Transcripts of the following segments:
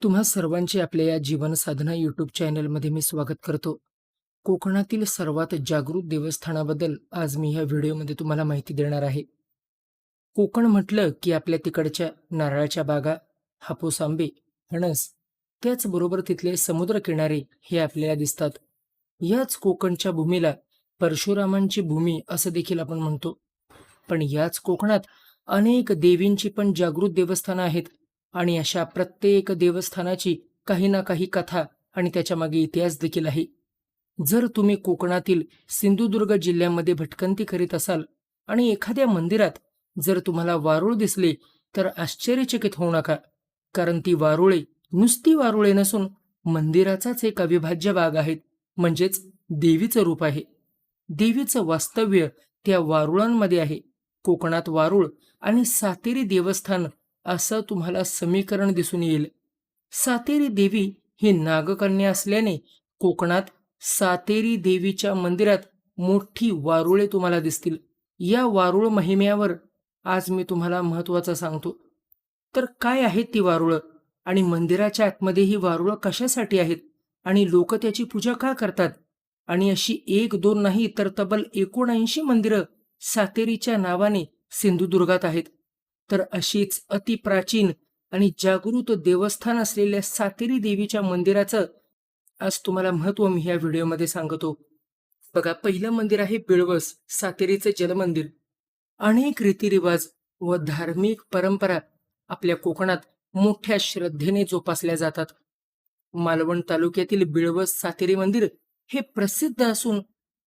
तुम्हा सर्वांचे आपल्या या जीवन साधना यूट्यूब चॅनलमध्ये मी स्वागत करतो. कोकणातील सर्वात जागृत देवस्थानाबद्दल आज मी ह्या व्हिडिओमध्ये तुम्हाला माहिती देणार आहे. कोकण म्हटलं की आपल्या तिकडच्या नारळाच्या बागा, हापूस आंबे, फणस, त्याचबरोबर तिथले समुद्रकिनारे हे आपल्याला दिसतात. याच कोकणच्या भूमीला परशुरामांची भूमी असं देखील आपण म्हणतो. पण याच कोकणात अनेक देवींची पण जागृत देवस्थानं आहेत आणि अशा प्रत्येक देवस्थानाची काही ना काही कथा आणि त्याच्यामागे इतिहास देखील आहे. जर तुम्ही कोकणातील सिंधुदुर्ग जिल्ह्यामध्ये भटकंती करीत असाल आणि एखाद्या मंदिरात जर तुम्हाला वारुळ दिसले तर आश्चर्यचकित होऊ नका, कारण ती वारुळे नुसती वारुळे नसून मंदिराचाच एक अविभाज्य भाग आहेत, म्हणजेच देवीचं रूप आहे. देवीचं वास्तव्य त्या वारुळांमध्ये आहे. कोकणात वारुळ आणि सातेरी देवस्थान असं तुम्हाला समीकरण दिसून येईल. सातेरी देवी ही नागकन्या असल्याने कोकणात सातेरी देवीच्या मंदिरात मोठी वारुळे तुम्हाला दिसतील. या वारुळ महिम्यावर आज मी तुम्हाला महत्त्वाचं सांगतो. तर काय आहेत ती वारुळं आणि मंदिराच्या आतमध्ये ही वारुळं कशासाठी आहेत आणि लोक त्याची पूजा का करतात आणि अशी एक दोन नाही तर तब्बल 79 मंदिरं सातेरीच्या नावाने सिंधुदुर्गात आहेत. तर अशीच अतिप्राचीन आणि जागृत देवस्थान असलेल्या सातेरी देवीच्या मंदिराचं आज तुम्हाला महत्त्व मी ह्या व्हिडिओमध्ये सांगतो. बघा, पहिलं मंदिर आहे बिळवस, सातेरीचे जलमंदिर. अनेक रीतिरिवाज व धार्मिक परंपरा आपल्या कोकणात मोठ्या श्रद्धेने जोपासल्या जातात. मालवण तालुक्यातील बिळवस सातेरी मंदिर हे प्रसिद्ध असून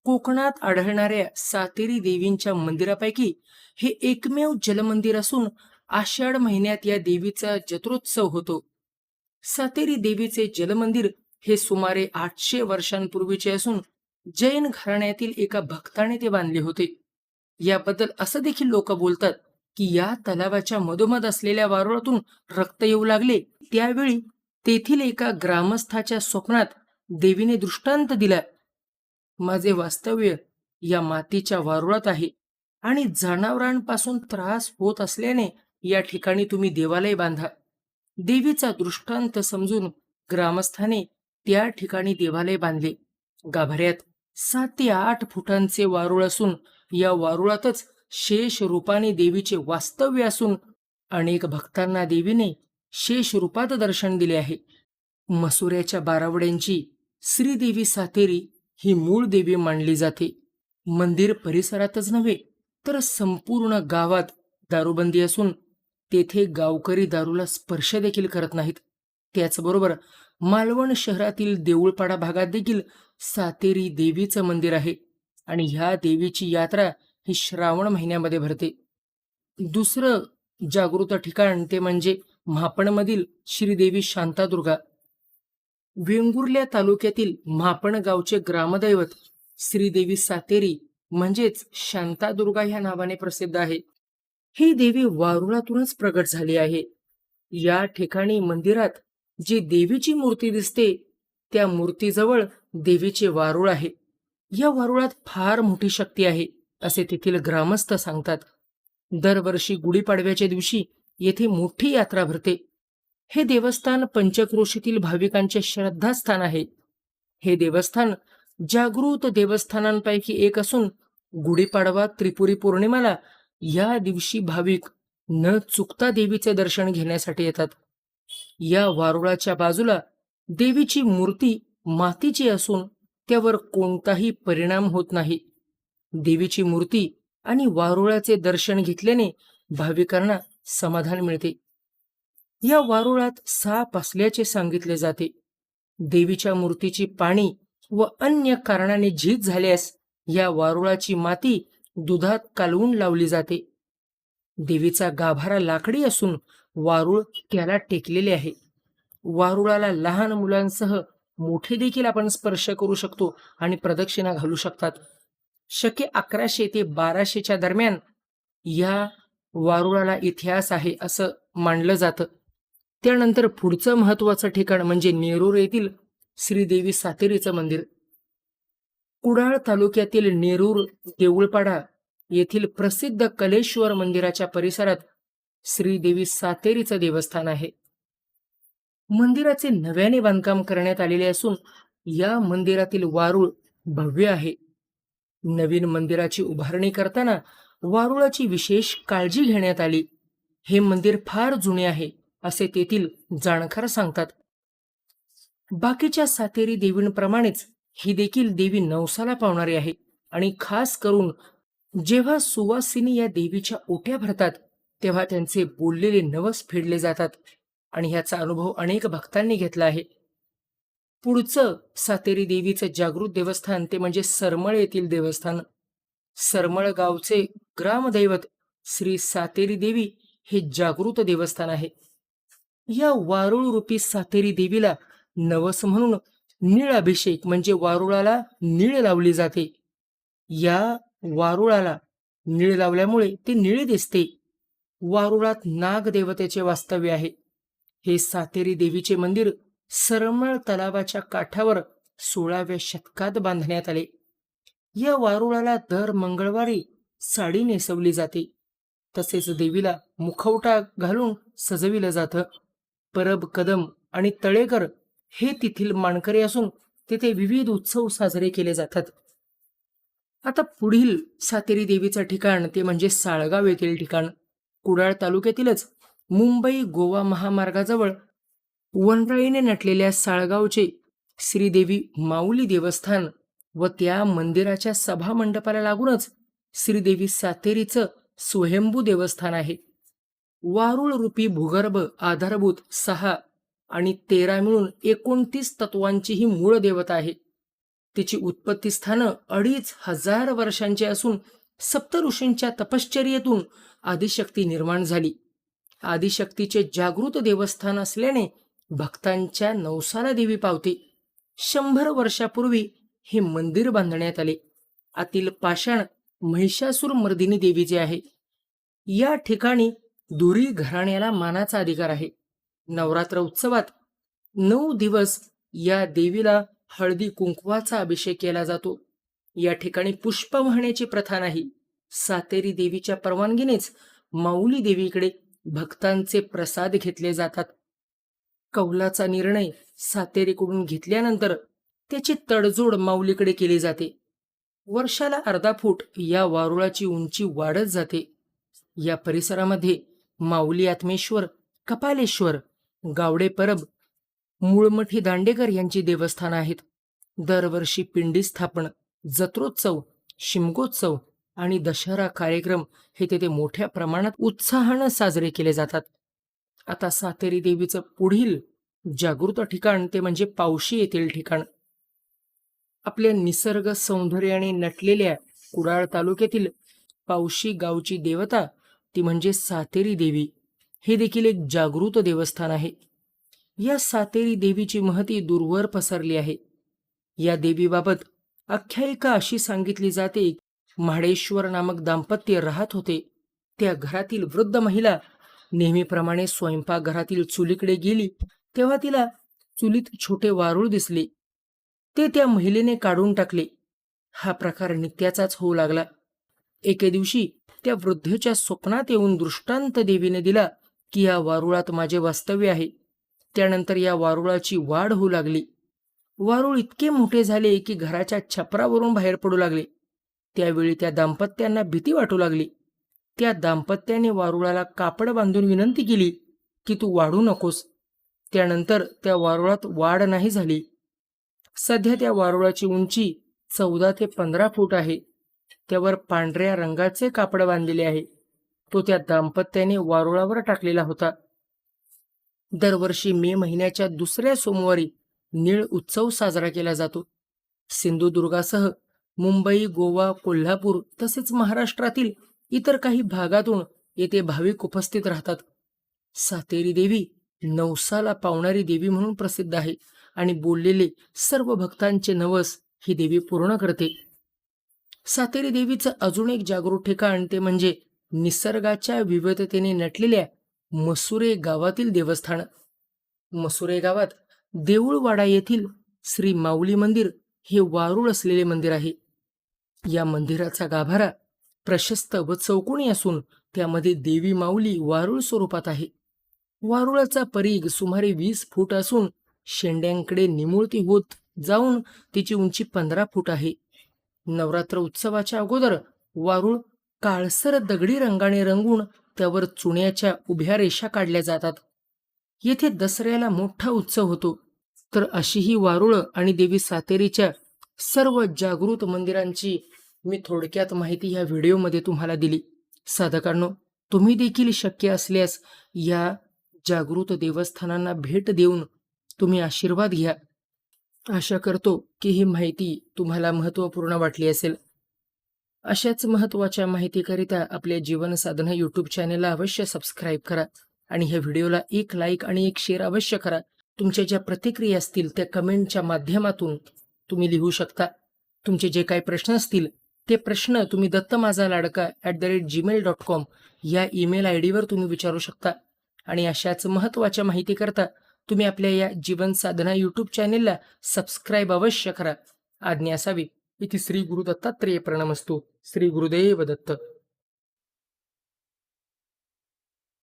कोकणात आढळणाऱ्या सातेरी देवींच्या मंदिरापैकी हे एकमेव जलमंदिर असून आषाढ महिन्यात या देवीचा जत्रोत्सव होतो. सातेरी देवीचे जलमंदिर हे सुमारे 800 वर्षांपूर्वीचे असून जैन घराण्यातील एका भक्ताने ते बांधले होते. याबद्दल असं देखील लोक बोलतात की या तलावाच्या मधोमध असलेल्या वारुळातून रक्त येऊ लागले. त्यावेळी तेथील एका ग्रामस्थाच्या स्वप्नात देवीने दृष्टांत दिला, माझे वास्तव्य या मातीच्या वारुळात आहे आणि जनावरांपासून त्रास होत असल्याने या ठिकाणी तुम्ही देवालय बांधा. देवीचा दृष्टांत समजून ग्रामस्थाने त्या ठिकाणी देवालय बांधले. गाभाऱ्यात 7 ते 8 फुटांचे वारुळ असून या वारुळातच शेष रूपाने देवीचे वास्तव्य असून अनेक भक्तांना देवीने शेष रूपात दर्शन दिले आहे. मसुऱ्याच्या बारावड्यांची श्रीदेवी सातेरी ही मूळ देवी मानली जाते. मंदिर परिसरातच नव्हे तर संपूर्ण गावात दारूबंदी असून तेथे गावकरी दारूला स्पर्श देखील करत नाहीत. त्याचबरोबर मालवण शहरातील देऊळपाडा भागात देखील सातेरी देवीचं मंदिर आहे आणि ह्या देवीची यात्रा ही श्रावण महिन्यामध्ये भरते. दुसरं जागृत ठिकाण ते म्हणजे म्हापणमधील श्रीदेवी शांतादुर्गा. वेंगुर्ल्या तालुक्यातील म्हापण गावचे ग्रामदैवत श्रीदेवी सातेरी म्हणजेच शांतादुर्गा ह्या नावाने प्रसिद्ध आहे. ही देवी वारुळातूनच प्रगट झाली आहे. या ठिकाणी मंदिरात जी देवीची मूर्ती दिसते त्या मूर्तीजवळ देवीचे वारुळ आहे. या वारुळात फार मोठी शक्ती आहे असे तेथील ग्रामस्थ सांगतात. दरवर्षी गुढीपाडव्याच्या दिवशी येथे मोठी यात्रा भरते. हे देवस्थान पंचक्रोशीतील भाविकांचे श्रद्धास्थान आहे. हे देवस्थान जागृत देवस्थानांपैकी एक असून गुढीपाडवा त्रिपुरी पौर्णिमेला या दिवशी भाविक न चुकता देवीचे दर्शन घेण्यासाठी येतात. या वारुळाच्या बाजूला देवीची मूर्ती मातीची असून त्यावर कोणताही परिणाम होत नाही. देवीची मूर्ती आणि वारुळाचे दर्शन घेतल्याने भाविकांना समाधान मिळते. या वारुळात साप असल्याचे सांगितले जाते. देवीच्या मूर्तीची पाणी व अन्य कारणाने झीज झाल्यास या वारुळाची माती दुधात कालवून लावली जाते. देवीचा गाभारा लाकडी असून वारुळ त्याला टेकलेले आहे. वारुळाला लहान मुलांसह मोठे देखील आपण स्पर्श करू शकतो आणि प्रदक्षिणा घालू शकतात. शके 1100 ते 1200च्या दरम्यान या वारुळाला इतिहास आहे असं मानलं जातं. त्यानंतर पुढचं महत्त्वाचं ठिकाण म्हणजे नेरूर येथील श्रीदेवी सातेरीचं मंदिर. कुडाळ तालुक्यातील नेरूर देऊळपाडा येथील प्रसिद्ध कलेश्वर मंदिराच्या परिसरात श्रीदेवी सातेरीचं देवस्थान आहे. मंदिराचे नव्याने बांधकाम करण्यात आलेले असून या मंदिरातील वारुळ भव्य आहे. नवीन मंदिराची उभारणी करताना वारुळाची विशेष काळजी घेण्यात आली. हे मंदिर फार जुने आहे असे तेथील जाणकार सांगतात. बाकीच्या सातेरी देवींप्रमाणेच ही देखील देवी नवसाला पावणारी आहे आणि खास करून जेव्हा सुवासिनी या देवीच्या ओट्या भरतात तेव्हा त्यांचे बोललेले नवस फेडले जातात आणि ह्याचा अनुभव अनेक भक्तांनी घेतला आहे. पुढचं सातेरी देवीचं जागृत देवस्थान ते म्हणजे सरमळ येथील देवस्थान. सरमळ गावचे ग्रामदैवत श्री सातेरी देवी हे जागृत देवस्थान आहे. या वारुळ रूपी सातेरी देवीला नवस म्हणून नीळ अभिषेक म्हणजे वारुळाला नीळ लावली जाते. या वारुळाला नीळ लावल्यामुळे ते निळे दिसते. वारुळात नागदेवतेचे वास्तव्य आहे. हे सातेरी देवीचे मंदिर सरमळ तलावाच्या काठावर 16व्या शतकात बांधण्यात आले. या वारुळाला दर मंगळवारी साडी नेसवली जाते. तसेच देवीला मुखवटा घालून सजविलं जातं. परब कदम आणि तळेकर हे तेथील मानकरी असून तेथे विविध उत्सव साजरे केले जातात. आता पुढील सातेरी देवीचं ठिकाण ते म्हणजे साळगाव येथील ठिकाण. कुडाळ तालुक्यातीलच मुंबई गोवा महामार्गाजवळ वनराईने नटलेल्या साळगावचे श्रीदेवी माऊली देवस्थान व त्या मंदिराच्या सभामंडपाला लागूनच श्रीदेवी सातेरीचं स्वयंभू देवस्थान आहे. वारुळ रूपी भूगर्भ आधारभूत 6 आणि 13 मिळून 29 तत्वांची ही मूळ देवता आहे. तिची उत्पत्ती स्थानं 2500 वर्षांची असून सप्तऋषींच्या तपश्चर्येतून आदिशक्ती निर्माण झाली. आदिशक्तीचे जागृत देवस्थान असल्याने भक्तांच्या नवसाला देवी पावते. 100 वर्षापूर्वी हे मंदिर बांधण्यात आले. आतील पाषाण महिषासूर मर्दिनी देवीचे आहे. या ठिकाणी दुरी घराण्याला मानाचा अधिकार आहे. नवरात्र उत्सवात 9 दिवस या देवीला हळदी कुंकवाचा अभिषेक केला जातो. या ठिकाणी पुष्प वाहण्याची प्रथा नाही. सातेरी देवीच्या परवानगीनेच माऊली देवीकडे भक्तांचे प्रसाद घेतले जातात. कौलाचा निर्णय सातेरीकडून घेतल्यानंतर त्याची तडजोड माऊलीकडे केली जाते. वर्षाला अर्धा फूट या वारुळाची उंची वाढत जाते. या परिसरामध्ये माऊली आत्मेश्वर, कपालेश्वर, गावडे परब, मूळमठी दांडेकर यांची देवस्थानं आहेत. दरवर्षी पिंडी स्थापन, जत्रोत्सव, शिमगोत्सव आणि दशहरा कार्यक्रम हे तेथे मोठ्या प्रमाणात उत्साहानं साजरे केले जातात. आता सातेरी देवीचं पुढील जागृत ठिकाण ते म्हणजे पावशी येथील ठिकाण. आपल्या निसर्ग सौंदर्याने नटलेल्या कुडाळ तालुक्यातील पावशी गावची देवता ती म्हणजे सातेरी देवी. हे देखील एक जागृत देवस्थान आहे. या सातेरी देवीची महती दूरवर पसरली आहे. या देवीबाबत आख्यायिका अशी सांगितली जाते, म्हाडेश्वर नामक दाम्पत्य राहत होते. त्या घरातील वृद्ध महिला नेहमीप्रमाणे स्वयंपाकघरातील चुलीकडे गेली तेव्हा तिला चुलीत छोटे वारूळ दिसले. ते त्या महिलेने काढून टाकले. हा प्रकार नित्याचाच होऊ लागला. एके दिवशी त्या वृद्धेच्या स्वप्नात येऊन दृष्टांत देवीने दिला की या वारुळात माझे वास्तव्य आहे. त्यानंतर या वारुळाची वाढ होऊ लागली. वारुळ इतके मोठे झाले की घराच्या छपरावरून बाहेर पडू लागले. त्यावेळी त्या दाम्पत्यांना भीती वाटू लागली. त्या दाम्पत्याने वारुळाला कापड बांधून विनंती केली की तू वाढू नकोस. त्यानंतर त्या वारुळात वाढ नाही झाली. सध्या त्या वारुळाची उंची 14 ते 15 फूट आहे. त्यावर पांढऱ्या रंगाचे कापड बांधलेले आहे. तो त्या दाम्पत्याने वारुळावर टाकलेला होता. दरवर्षी मे महिन्याच्या दुसऱ्या सोमवारी नीळ उत्सव साजरा केला जातो. सिंधुदुर्गासह मुंबई, गोवा, कोल्हापूर तसेच महाराष्ट्रातील इतर काही भागातून येथे भाविक उपस्थित राहतात. सातेरी देवी नवसाला पावणारी देवी म्हणून प्रसिद्ध आहे आणि बोललेले सर्व भक्तांचे नवस ही देवी पूर्ण करते. सातेरी देवीचं अजून एक जागृत ठिकाण ते म्हणजे निसर्गाच्या विविधतेने नटलेल्या मसुरे गावातील देवस्थान. मसुरे गावात देऊळवाडा येथील श्री माऊली मंदिर हे वारुळ असलेले मंदिर आहे. या मंदिराचा गाभारा प्रशस्त व चौकोनी असून त्यामध्ये देवी माऊली वारुळ स्वरूपात आहे. वारुळाचा परीघ सुमारे 20 फूट असून शेंड्यांकडे निमुळती होत जाऊन तिची उंची 15 फूट आहे. नवरात्र उत्सवाच्या अगोदर वारुळ काळसर दगडी रंगाने रंगून त्यावर चुन्याच्या उभ्या रेषा काढल्या जातात. येथे दसऱ्याला मोठा उत्सव होतो. तर अशी ही वारुळ आणि देवी सातेरीच्या सर्व जागृत मंदिरांची मी थोडक्यात माहिती या व्हिडिओमध्ये तुम्हाला दिली. साधकांनो, तुम्ही देखील शक्य असल्यास या जागृत देवस्थानांना भेट देऊन तुम्ही आशीर्वाद घ्या. आशा करतो की ही माहिती तुम्हाला महत्त्वपूर्ण वाटली असेल. अशाच महत्त्वाच्या माहितीकरिता आपल्या जीवन साधना यूट्यूब चॅनलला अवश्य सबस्क्राईब करा आणि ह्या व्हिडिओला एक लाईक आणि एक शेअर अवश्य करा. तुमच्या ज्या प्रतिक्रिया असतील त्या कमेंटच्या माध्यमातून तुम्ही लिहू शकता. तुमचे जे काही प्रश्न असतील ते प्रश्न तुम्ही दत्तमाझालाडका@gmail.com या ईमेल आय डीवर तुम्ही विचारू शकता. आणि अशाच महत्त्वाच्या माहितीकरता तुम्ही आपल्या या जीवन साधना यूट्यूब चॅनेलला सबस्क्राईब अवश्य करा. आज्ञा असावी. इति श्री गुरु दत्तात्रेय प्रणमस्तु. श्री गुरुदेव दत्त.